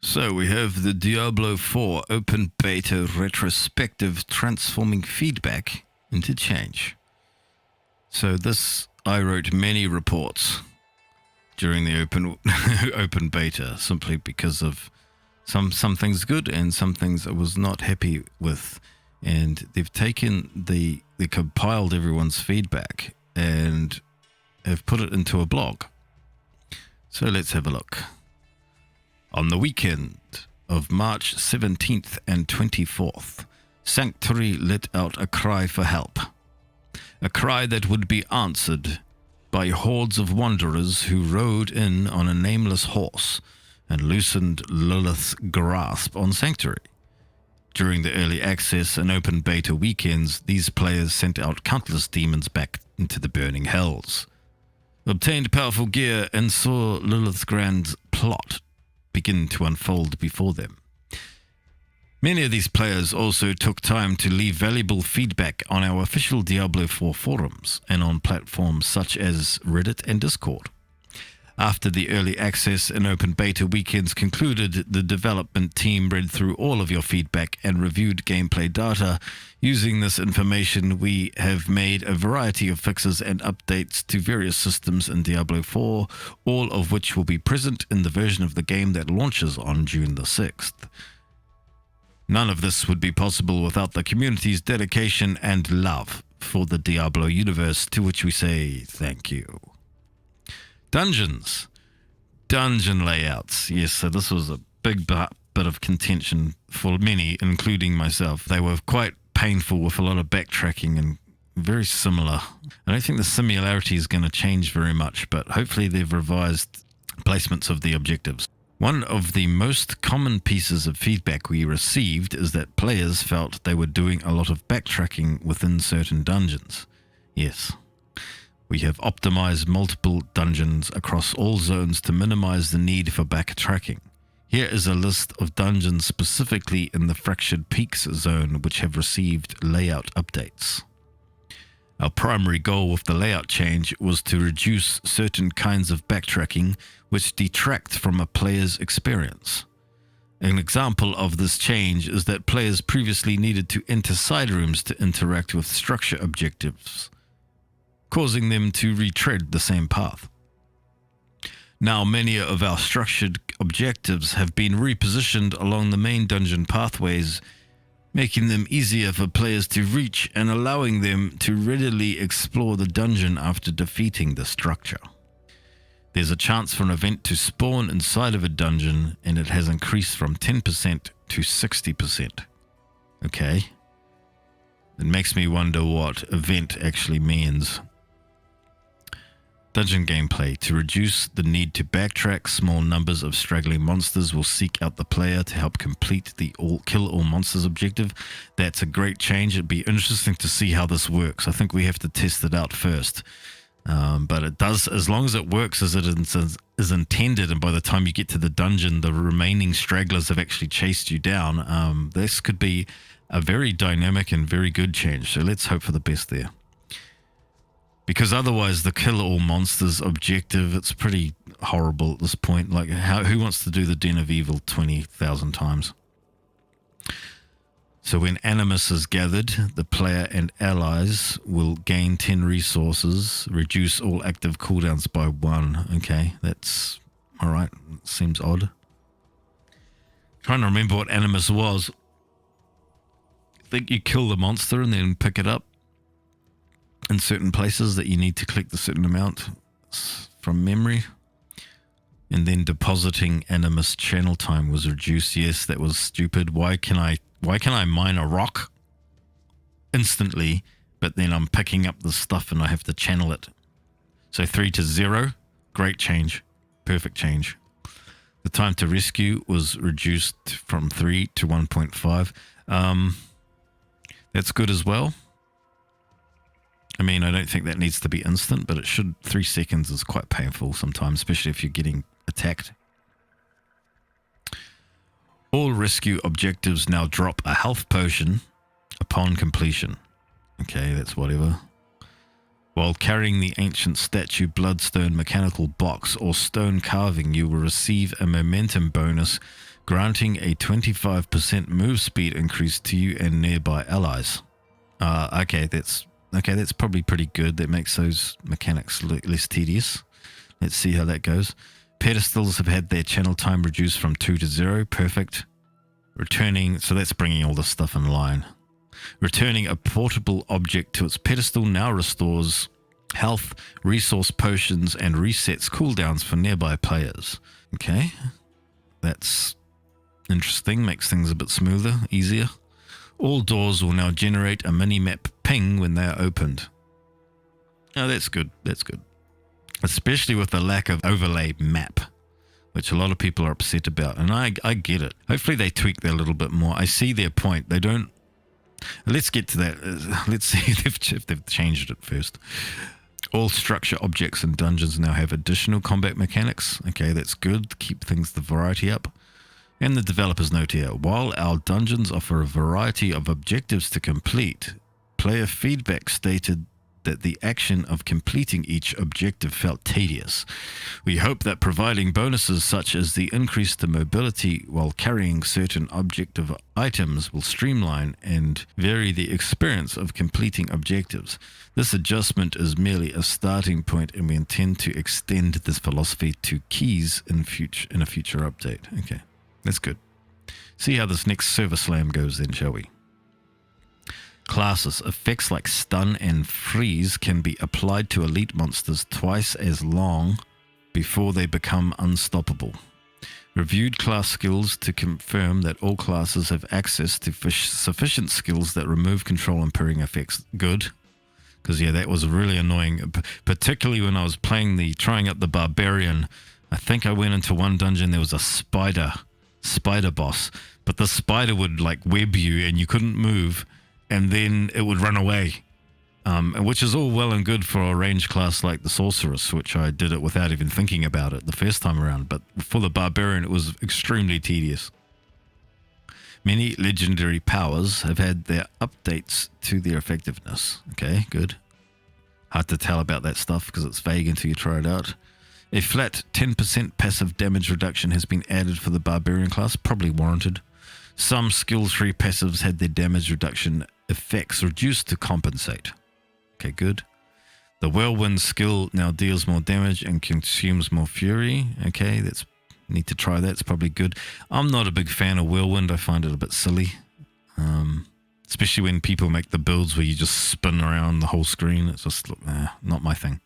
So we have the Diablo 4 open beta retrospective transforming feedback into change. So this, I wrote many reports during the open beta simply because of some things good and some things I was not happy with. And they've taken they compiled everyone's feedback and have put it into a blog. So let's have a look. On the weekend of March 17th and 24th, Sanctuary let out a cry for help. A cry that would be answered by hordes of wanderers who rode in on a nameless horse and loosened Lilith's grasp on Sanctuary. During the early access and open beta weekends, these players sent out countless demons back into the burning hells, obtained powerful gear, and saw Lilith's grand plot begin to unfold before them. Many of these players also took time to leave valuable feedback on our official Diablo 4 forums and on platforms such as Reddit and Discord. After the early access and open beta weekends concluded, the development team read through all of your feedback and reviewed gameplay data. Using this information, we have made a variety of fixes and updates to various systems in Diablo 4, all of which will be present in the version of the game that launches on June the 6th. None of this would be possible without the community's dedication and love for the Diablo universe, to which we say thank you. Dungeons. Dungeon layouts. Yes, so this was a big bit of contention for many, including myself. They were quite painful with a lot of backtracking and very similar. I don't think the similarity is going to change very much, but hopefully they've revised placements of the objectives. One of the most common pieces of feedback we received is that players felt they were doing a lot of backtracking within certain dungeons. Yes. We have optimized multiple dungeons across all zones to minimize the need for backtracking. Here is a list of dungeons specifically in the Fractured Peaks zone which have received layout updates. Our primary goal with the layout change was to reduce certain kinds of backtracking which detract from a player's experience. An example of this change is that players previously needed to enter side rooms to interact with structure objectives, causing them to retread the same path. Now many of our structured objectives have been repositioned along the main dungeon pathways, making them easier for players to reach and allowing them to readily explore the dungeon after defeating the structure. There's a chance for an event to spawn inside of a dungeon, and it has increased from 10% to 60%. Okay. It makes me wonder what event actually means. Dungeon gameplay. To reduce the need to backtrack, small numbers of straggling monsters will seek out the player to help complete the kill all monsters objective. That's a great change. It'd be interesting to see how this works. I think we have to test it out first. But it does, as long as it works as it is intended, and by the time you get to the dungeon, the remaining stragglers have actually chased you down. This could be a very dynamic and very good change. So let's hope for the best there. Because otherwise, the kill all monsters objective, it's pretty horrible at this point. Like, who wants to do the Den of Evil 20,000 times? So when Animus is gathered, the player and allies will gain 10 resources, reduce all active cooldowns by 1. Okay, that's all right. Seems odd. Trying to remember what Animus was. I think you kill the monster and then pick it up in certain places that you need to collect a certain amount from memory. And then depositing Animus channel time was reduced. Yes, that was stupid. Why can I mine a rock instantly, but then I'm picking up the stuff and I have to channel it? So 3 to 0, great change, perfect change. The time to rescue was reduced from 3 to 1.5. That's good as well. I mean, I don't think that needs to be instant, but it should. 3 seconds is quite painful sometimes, especially if you're getting attacked. All rescue objectives now drop a health potion upon completion. Okay, that's whatever. While carrying the ancient statue, bloodstone, mechanical box, or stone carving, you will receive a momentum bonus granting a 25% move speed increase to you and nearby allies. Okay, that's probably pretty good. That makes those mechanics less tedious. Let's see how that goes. Pedestals have had their channel time reduced from 2 to 0. Perfect. Returning, so that's bringing all this stuff in line. Returning a portable object to its pedestal now restores health, resource potions, and resets cooldowns for nearby players. Okay, that's interesting. Makes things a bit smoother, easier. All doors will now generate a mini-map ping when they are opened. Oh, that's good. That's good. Especially with the lack of overlay map, which a lot of people are upset about. And I get it. Hopefully they tweak that a little bit more. I see their point. They don't... Let's get to that. Let's see if they've changed it first. All structure objects and dungeons now have additional combat mechanics. Okay, that's good. Keep the variety up. And the developer's note here. While our dungeons offer a variety of objectives to complete, player feedback stated that the action of completing each objective felt tedious. We hope that providing bonuses such as the increase to mobility while carrying certain objective items will streamline and vary the experience of completing objectives. This adjustment is merely a starting point, and we intend to extend this philosophy to keys in a future update. Okay, that's good. See how this next server slam goes then, shall we? Classes. Effects like stun and freeze can be applied to elite monsters twice as long before they become unstoppable. Reviewed class skills to confirm that all classes have access to sufficient skills that remove control impairing effects. Good. Because, yeah, that was really annoying, particularly when I was trying out the Barbarian. I think I went into one dungeon, there was a spider boss, but the spider would, like, web you and you couldn't move, and then it would run away, which is all well and good for a range class like the Sorceress, which I did it without even thinking about it the first time around. But for the Barbarian, it was extremely tedious. Many legendary powers have had their updates to their effectiveness. Okay, good. Hard to tell about that stuff because it's vague until you try it out. A flat 10% passive damage reduction has been added for the Barbarian class, probably warranted. Some skill-free passives had their damage reduction effects reduced to compensate. Okay, good. The Whirlwind skill now deals more damage and consumes more fury. Okay, need to try that. It's probably good. I'm not a big fan of Whirlwind. I find it a bit silly. Especially when people make the builds where you just spin around the whole screen. It's just not my thing.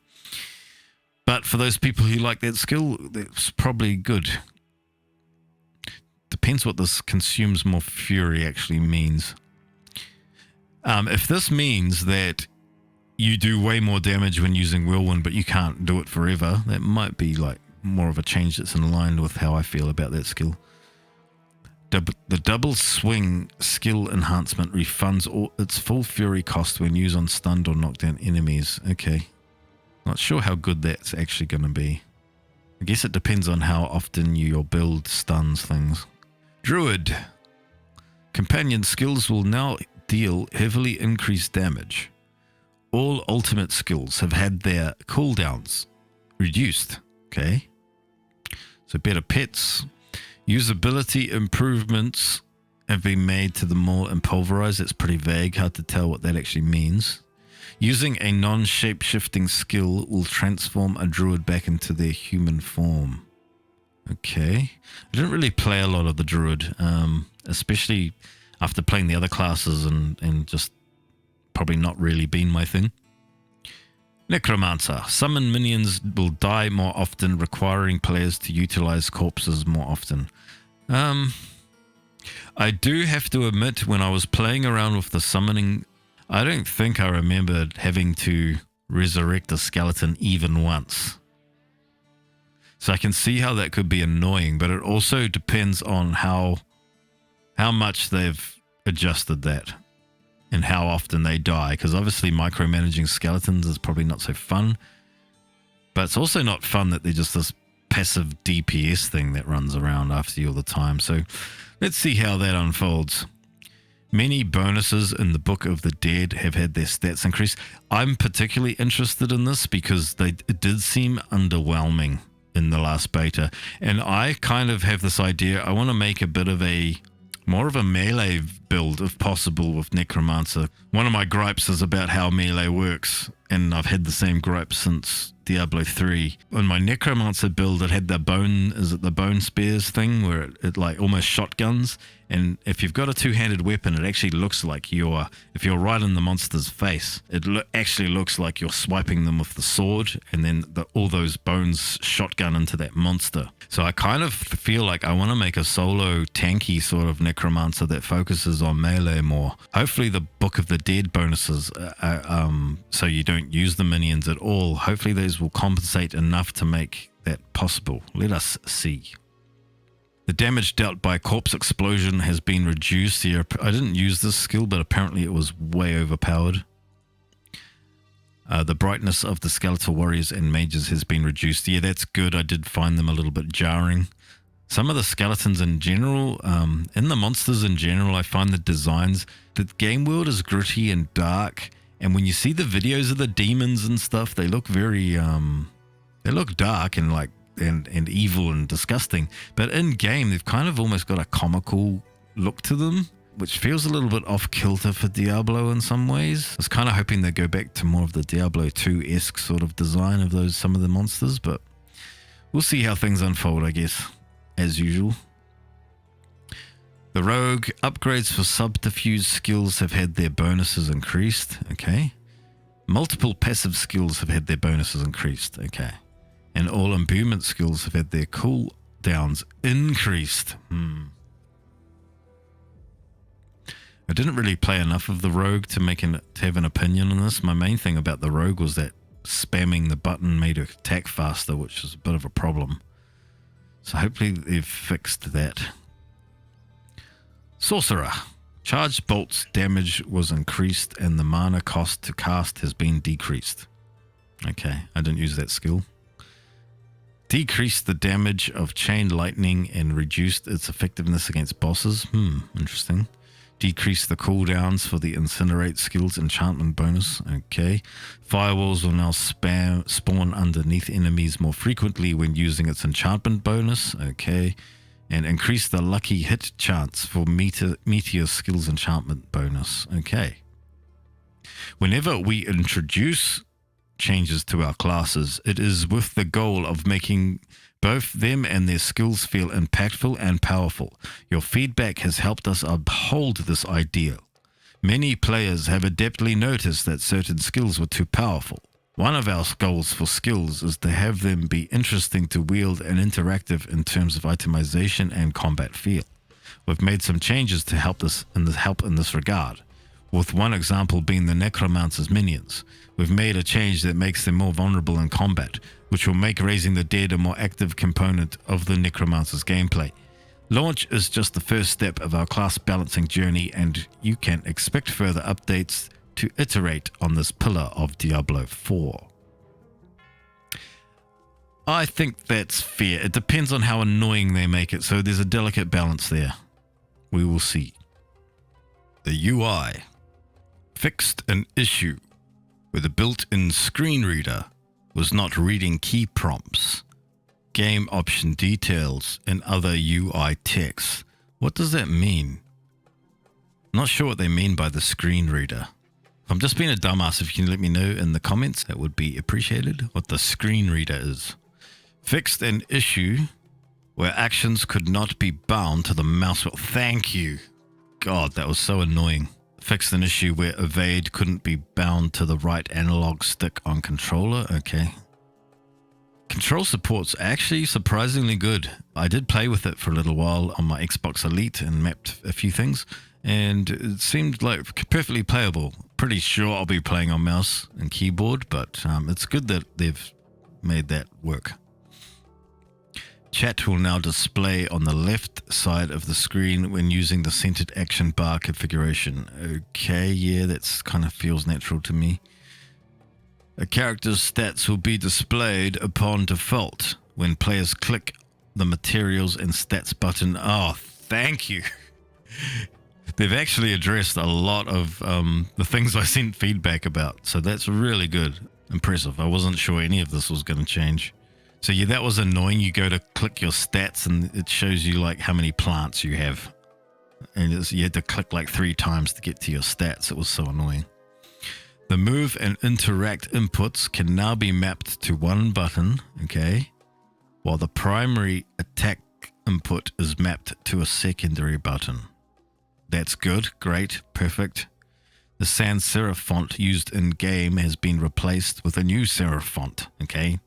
But for those people who like that skill, that's probably good. Depends what this consumes more fury actually means. If this means that you do way more damage when using Whirlwind, but you can't do it forever, that might be like more of a change that's in line with how I feel about that skill. The double swing skill enhancement refunds its full fury cost when used on stunned or knocked down enemies. Okay. Not sure how good that's actually going to be. I guess it depends on how often your build stuns things. Druid. Companion skills will now deal heavily increased damage. All ultimate skills have had their cooldowns reduced. Okay. So better pets. Usability improvements have been made to the maul and pulverize. It's pretty vague. Hard to tell what that actually means. Using a non-shape-shifting skill will transform a druid back into their human form. Okay. I didn't really play a lot of the druid, especially after playing the other classes and just probably not really been my thing. Necromancer. Summon minions will die more often, requiring players to utilize corpses more often. I do have to admit, when I was playing around with the summoning, I don't think I remembered having to resurrect a skeleton even once. So I can see how that could be annoying, but it also depends on how much they've adjusted that and how often they die, because obviously micromanaging skeletons is probably not so fun, but it's also not fun that they're just this passive DPS thing that runs around after you all the time. So let's see how that unfolds. Many bonuses in the Book of the Dead have had their stats increase. I'm particularly interested in this because it did seem underwhelming. in the last beta. And I kind of have this idea. I want to make a bit of more of a melee build if possible with Necromancer. One of my gripes is about how melee works, and I've had the same gripe since Diablo 3. On my Necromancer build, it had the bone spears thing where it like almost shotguns, and if you've got a two-handed weapon, it actually looks like if you're right in the monster's face, it actually looks like you're swiping them with the sword, and then all those bones shotgun into that monster. So I kind of feel like I want to make a solo tanky sort of Necromancer that focuses on melee more. Hopefully the Book of the Dead bonuses, so you don't use the minions at all, hopefully those will compensate enough to make that possible. Let us see. The damage dealt by corpse explosion has been reduced here. I didn't use this skill, but apparently it was way overpowered. The brightness of the skeletal warriors and mages has been reduced. Yeah, that's good. I did find them a little bit jarring. Some of the skeletons in general, and the monsters in general, I find the designs, the game world is gritty and dark. And when you see the videos of the demons and stuff, they look very, they look dark and like, and evil and disgusting. But in game, they've kind of almost got a comical look to them, which feels a little bit off kilter for Diablo in some ways. I was kind of hoping they'd go back to more of the Diablo 2-esque sort of design of some of the monsters, but we'll see how things unfold, I guess, as usual. The rogue upgrades for subterfuge skills have had their bonuses increased. Okay. Multiple passive skills have had their bonuses increased. Okay. And all imbuement skills have had their cooldowns increased. I didn't really play enough of the rogue to have an opinion on this. My main thing about the rogue was that spamming the button made her attack faster, which is a bit of a problem. So hopefully they've fixed that. Sorcerer. Charged bolts damage was increased and the mana cost to cast has been decreased. Okay, I didn't use that skill. Decreased the damage of chain lightning and reduced its effectiveness against bosses. Interesting. Decrease the cooldowns for the incinerate skills enchantment bonus. Okay. Firewalls will now spawn underneath enemies more frequently when using its enchantment bonus. Okay. And increase the lucky hit chance for meteor skills enchantment bonus. Okay. Whenever we introduce changes to our classes, it is with the goal of making both them and their skills feel impactful and powerful. Your feedback has helped us uphold this ideal. Many players have adeptly noticed that certain skills were too powerful. One of our goals for skills is to have them be interesting to wield and interactive in terms of itemization and combat feel. We've made some changes to help in this regard, with one example being the Necromancer's minions. We've made a change that makes them more vulnerable in combat, which will make raising the dead a more active component of the Necromancer's gameplay. Launch is just the first step of our class balancing journey, and you can expect further updates to iterate on this pillar of Diablo 4. I think that's fair. It depends on how annoying they make it, so there's a delicate balance there. We will see. The UI fixed an issue where the built-in screen reader was not reading key prompts, game option details, and other UI text. What does that mean? Not sure what they mean by the screen reader. If I'm just being a dumbass, if you can let me know in the comments, that would be appreciated, what the screen reader is. Fixed an issue where actions could not be bound to the mouse wheel. Thank you. God, that was so annoying. Fixed an issue where evade couldn't be bound to the right analog stick on controller. Okay. Control support's actually surprisingly good. I did play with it for a little while on my Xbox Elite and mapped a few things, and it seemed like perfectly playable. Pretty sure I'll be playing on mouse and keyboard, but it's good that they've made that work. Chat will now display on the left side of the screen when using the centered action bar configuration. Okay, yeah, that's kind of feels natural to me. A character's stats will be displayed upon default when players click the materials and stats button. Oh, thank you. They've actually addressed a lot of the things I sent feedback about, so that's really good. Impressive. I wasn't sure any of this was going to change. So yeah, that was annoying. You go to click your stats and it shows you like how many plants you have. And you had to click like 3 times to get to your stats. It was so annoying. The move and interact inputs can now be mapped to one button, okay, while the primary attack input is mapped to a secondary button. That's good, great, perfect. The sans serif font used in game has been replaced with a new serif font, okay?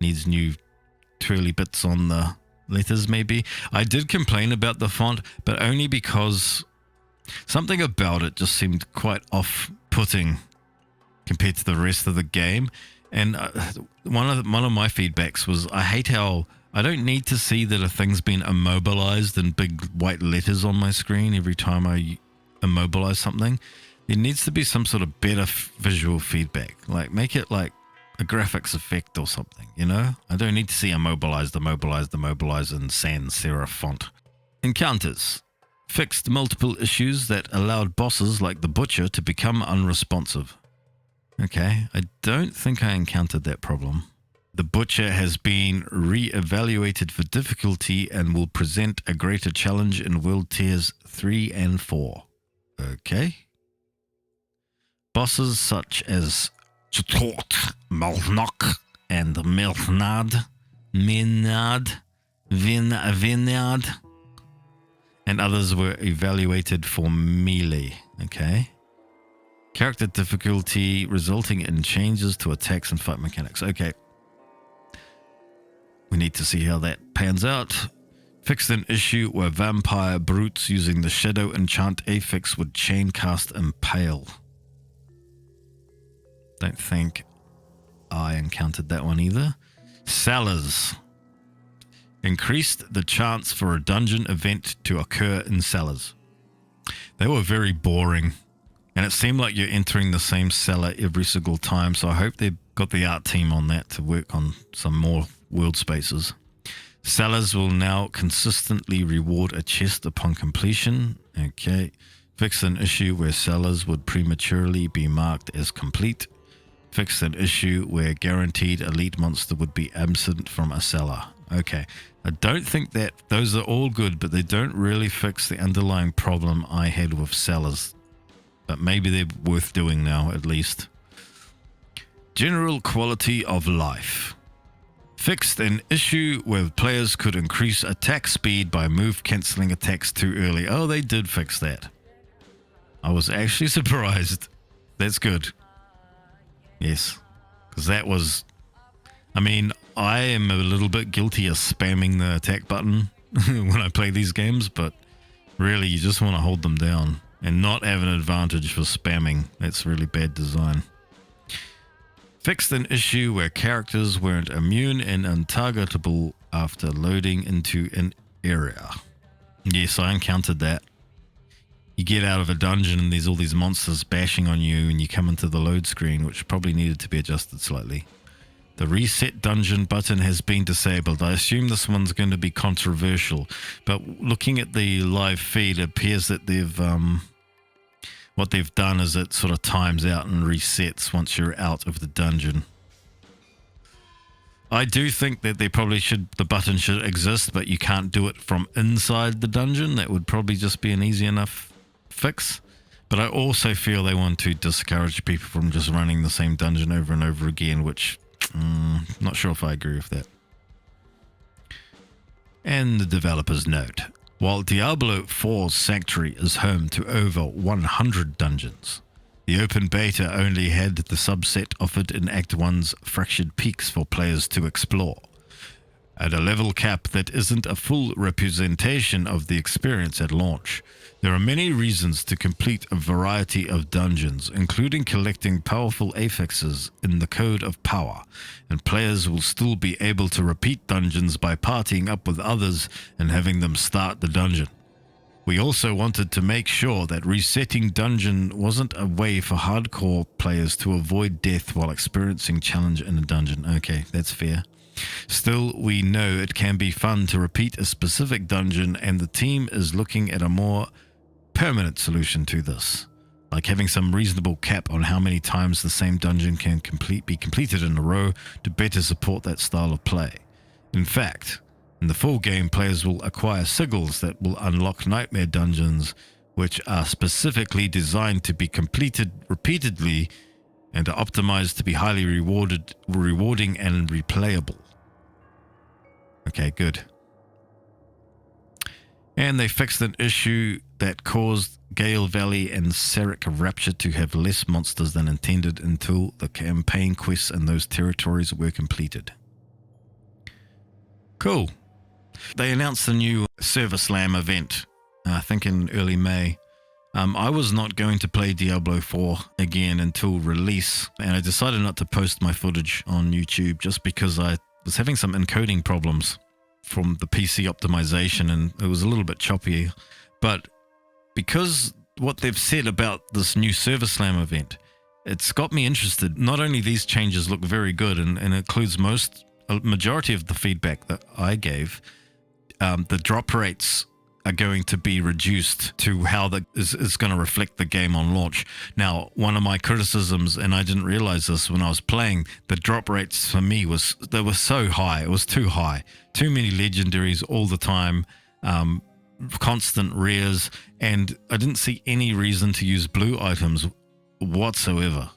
Needs new twirly bits on the letters maybe. I did complain about the font, but only because something about it just seemed quite off-putting compared to the rest of the game. And one of my feedbacks was I hate how I don't need to see that a thing's been immobilized in big white letters on my screen every time I immobilize something. There needs to be some sort of better visual feedback. Like make it like a graphics effect or something, you know? I don't need to see immobilized in sans serif font. Encounters. Fixed multiple issues that allowed bosses like the Butcher to become unresponsive. Okay, I don't think I encountered that problem. The Butcher has been re-evaluated for difficulty and will present a greater challenge in World Tiers 3 and 4. Okay. Bosses such as Ch'Tort, Malnok, and Melnad, Vinard, and others were evaluated for melee. Okay. Character difficulty resulting in changes to attacks and fight mechanics. Okay. We need to see how that pans out. Fixed an issue where vampire brutes using the shadow enchant affix would chain cast Impale. Don't think I encountered that one either. Cellars. Increased the chance for a dungeon event to occur in cellars. They were very boring. And it seemed like you're entering the same cellar every single time. So I hope they've got the art team on that to work on some more world spaces. Cellars will now consistently reward a chest upon completion. Okay. Fix an issue where cellars would prematurely be marked as complete. Fix an issue where guaranteed elite monster would be absent from a cellar. Okay. I don't think that those are all good, but they don't really fix the underlying problem I had with cellars. But maybe they're worth doing now, at least. General quality of life. Fixed an issue where players could increase attack speed by move cancelling attacks too early. Oh, they did fix that. I was actually surprised. That's good. Yes. Because that was... I mean, I am a little bit guilty of spamming the attack button when I play these games, but really you just want to hold them down. And not have an advantage for spamming. That's really bad design. Fixed an issue where characters weren't immune and untargetable after loading into an area. Yes, I encountered that. You get out of a dungeon and there's all these monsters bashing on you and you come into the load screen, which probably needed to be adjusted slightly. The reset dungeon button has been disabled. I assume this one's going to be controversial, but looking at the live feed, it appears that they've what they've done is it sort of times out and resets once you're out of the dungeon. I do think that the button should exist, but you can't do it from inside the dungeon. That would probably just be an easy enough fix. But I also feel they want to discourage people from just running the same dungeon over and over again, which not sure if I agree with that. And the developer's note. While Diablo4's Sanctuary is home to over 100 dungeons, the open beta only had the subset offered in Act 1's Fractured Peaks for players to explore. At a level cap that isn't a full representation of the experience at launch, there are many reasons to complete a variety of dungeons, including collecting powerful affixes in the Code of Power, and players will still be able to repeat dungeons by partying up with others and having them start the dungeon. We also wanted to make sure that resetting dungeon wasn't a way for hardcore players to avoid death while experiencing challenge in a dungeon. Okay, that's fair. Still, we know it can be fun to repeat a specific dungeon, and the team is looking at a more permanent solution to this, like having some reasonable cap on how many times the same dungeon can be completed in a row to better support that style of play. In fact, in the full game, players will acquire sigils that will unlock nightmare dungeons, which are specifically designed to be completed repeatedly and are optimized to be highly rewarding and replayable. Okay, good. And they fixed an issue that caused Gale Valley and Sarek Rapture to have less monsters than intended until the campaign quests in those territories were completed. Cool. They announced the new Server Slam event, I think in early May. I was not going to play Diablo 4 again until release, and I decided not to post my footage on YouTube just because I was having some encoding problems from the PC optimization, and it was a little bit choppy. But because what they've said about this new Server Slam event, it's got me interested. Not only these changes look very good and includes a majority of the feedback that I gave, the drop rates are going to be reduced to how that is going to reflect the game on launch. Now, one of my criticisms, and I didn't realize this when I was playing, the drop rates for me they were so high. It was too high. Too many legendaries all the time, constant rares, and I didn't see any reason to use blue items whatsoever.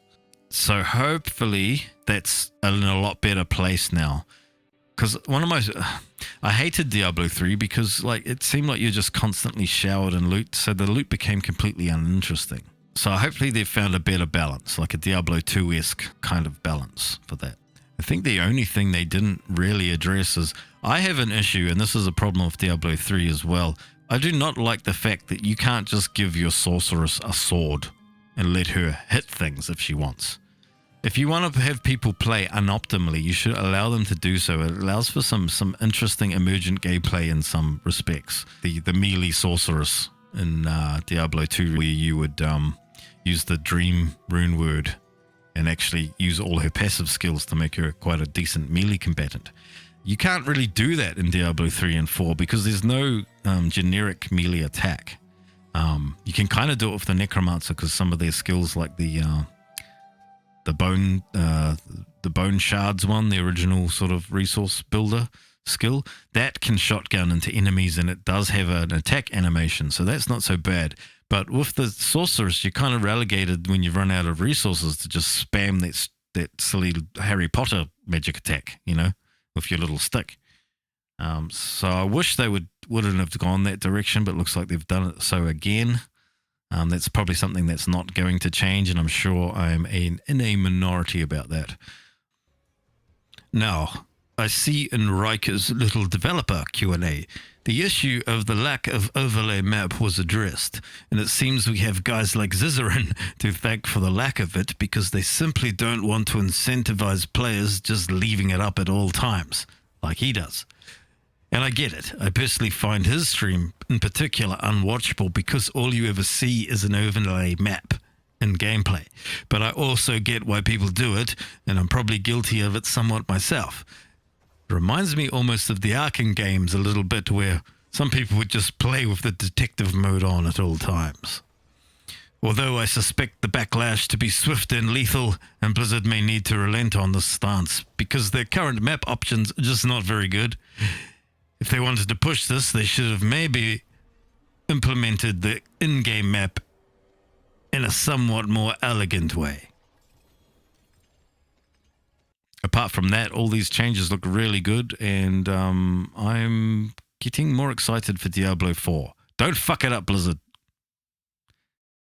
So hopefully that's in a lot better place now. Because I hated Diablo 3 because it seemed like you're just constantly showered in loot, so the loot became completely uninteresting. So hopefully they've found a better balance, like a Diablo 2-esque kind of balance for that. I think the only thing they didn't really address is, I have an issue, and this is a problem with Diablo 3 as well. I do not like the fact that you can't just give your sorceress a sword and let her hit things if she wants. If you want to have people play unoptimally, you should allow them to do so. It allows for some interesting emergent gameplay in some respects. The melee sorceress in Diablo 2, where you would use the dream rune word and actually use all her passive skills to make her quite a decent melee combatant. You can't really do that in Diablo 3 and 4 because there's no generic melee attack. You can kind of do it with the Necromancer because some of their skills, like the bone shards one, the original sort of resource builder skill, that can shotgun into enemies, and it does have an attack animation, so that's not so bad. But with the sorceress, you're kind of relegated when you run out of resources to just spam that silly Harry Potter magic attack, with your little stick. So I wish they wouldn't have gone that direction, but it looks like they've done it so again. That's probably something that's not going to change, and I'm sure I am in a minority about that. Now, I see in Riker's little developer Q&A, the issue of the lack of overlay map was addressed, and it seems we have guys like Zizarin to thank for the lack of it because they simply don't want to incentivize players just leaving it up at all times, like he does. And I get it. I personally find his stream in particular unwatchable because all you ever see is an overlay map in gameplay. But I also get why people do it, and I'm probably guilty of it somewhat myself. It reminds me almost of the Arkham games a little bit, where some people would just play with the detective mode on at all times. Although I suspect the backlash to be swift and lethal, and Blizzard may need to relent on this stance because their current map options are just not very good. If they wanted to push this, they should have maybe implemented the in-game map in a somewhat more elegant way. Apart from that, all these changes look really good, and I'm getting more excited for Diablo 4. Don't fuck it up, Blizzard.